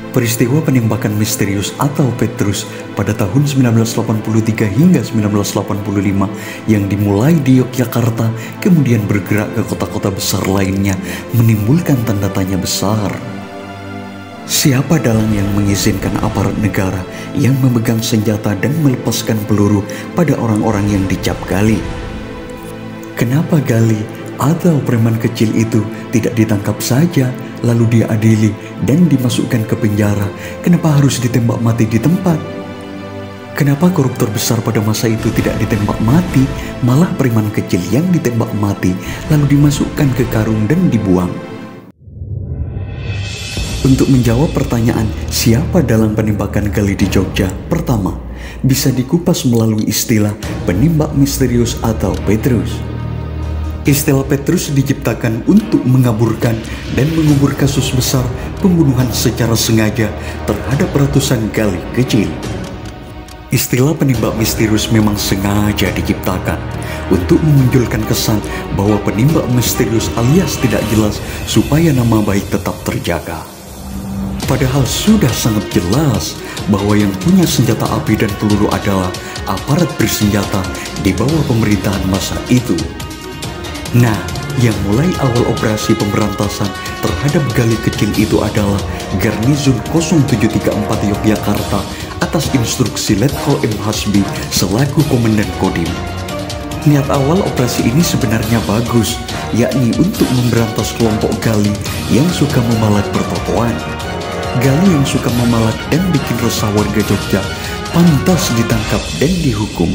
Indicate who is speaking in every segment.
Speaker 1: Peristiwa penembakan misterius atau Petrus pada tahun 1983 hingga 1985 yang dimulai di Yogyakarta kemudian bergerak ke kota-kota besar lainnya menimbulkan tanda tanya besar. Siapa dalang yang mengizinkan aparat negara yang memegang senjata dan melepaskan peluru pada orang-orang yang dicap gali? Kenapa gali atau preman kecil itu tidak ditangkap saja lalu diadili dan dimasukkan ke penjara? Kenapa harus ditembak mati di tempat? Kenapa koruptor besar pada masa itu tidak ditembak mati, malah preman kecil yang ditembak mati lalu dimasukkan ke karung dan dibuang? Untuk menjawab pertanyaan siapa dalang penembakan gali di Jogja, pertama, bisa dikupas melalui istilah penembak misterius atau Petrus. Istilah Petrus diciptakan untuk mengaburkan dan mengubur kasus besar pembunuhan secara sengaja terhadap ratusan gali kecil. Istilah penembak misterius memang sengaja diciptakan untuk memunculkan kesan bahwa penembak misterius alias tidak jelas supaya nama baik tetap terjaga. Padahal sudah sangat jelas bahwa yang punya senjata api dan peluru adalah aparat bersenjata di bawah pemerintahan masa itu. Nah, yang mulai awal operasi pemberantasan terhadap gali kecil itu adalah Garnizon 0734 Yogyakarta atas instruksi Letkol M. Hasbi selaku Komandan Kodim. Niat awal operasi ini sebenarnya bagus, yakni untuk memberantas kelompok gali yang suka memalak pertokoan. Gali yang suka memalak dan bikin resah warga Jogja pantas ditangkap dan dihukum.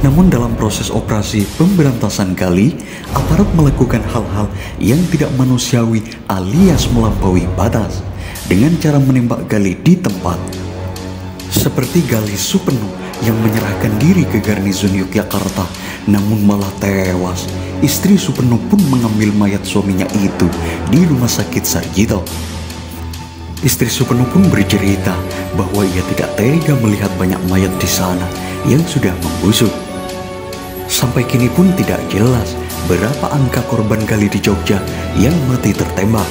Speaker 1: Namun dalam proses operasi pemberantasan gali, aparat melakukan hal-hal yang tidak manusiawi alias melampaui batas dengan cara menembak gali di tempat. Seperti Gali Supeno yang menyerahkan diri ke Garnizon Yogyakarta namun malah tewas. Istri Supeno pun mengambil mayat suaminya itu di rumah sakit Sarjito. Istri Supeno pun bercerita bahwa ia tidak tega melihat banyak mayat di sana yang sudah membusuk. Sampai kini pun tidak jelas berapa angka korban gali di Jogja yang mati tertembak.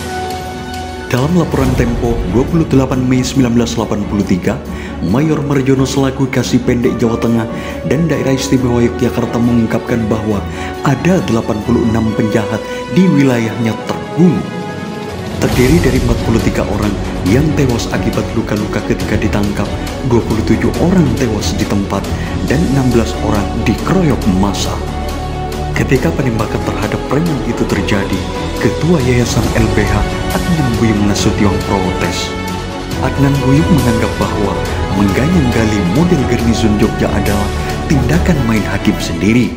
Speaker 1: Dalam laporan Tempo 28 Mei 1983, Mayor Marjono selaku Kasih Pendek Jawa Tengah dan Daerah Istimewa Yogyakarta mengungkapkan bahwa ada 86 penjahat di wilayahnya terbunuh. Terdiri dari 43 orang yang tewas akibat luka-luka ketika ditangkap, 27 orang tewas di tempat, dan 16 orang dikeroyok massa. Ketika penembakan terhadap preman itu terjadi, Ketua Yayasan LBH Adnan Buyung Nasution protes. Adnan Buyung menganggap bahwa mengganyang gali model Garnizon Jogja adalah tindakan main hakim sendiri.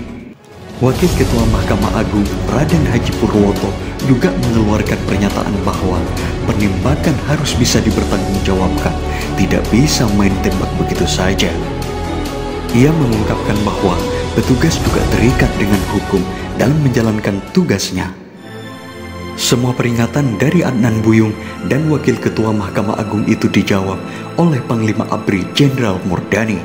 Speaker 1: Wakil Ketua Mahkamah Agung Raden Haji Purwoto juga mengeluarkan pernyataan bahwa penembakan harus bisa dipertanggungjawabkan, tidak bisa main tembak begitu saja. Ia mengungkapkan bahwa petugas juga terikat dengan hukum dalam menjalankan tugasnya. Semua peringatan dari Adnan Buyung dan Wakil Ketua Mahkamah Agung itu dijawab oleh Panglima ABRI Jenderal Murdani.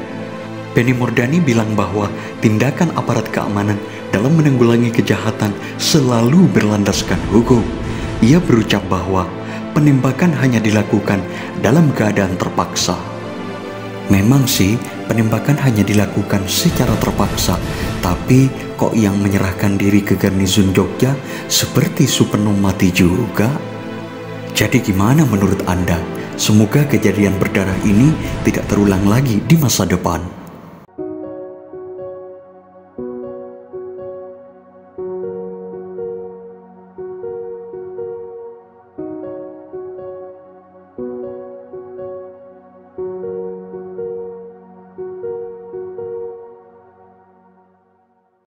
Speaker 1: Penny Murdani bilang bahwa tindakan aparat keamanan dalam menanggulangi kejahatan selalu berlandaskan hukum. Ia berucap bahwa penembakan hanya dilakukan dalam keadaan terpaksa. Memang sih, penembakan hanya dilakukan secara terpaksa, tapi kok yang menyerahkan diri ke Garnizon Jogja seperti Supeno mati juga? Jadi gimana menurut Anda? Semoga kejadian berdarah ini tidak terulang lagi di masa depan.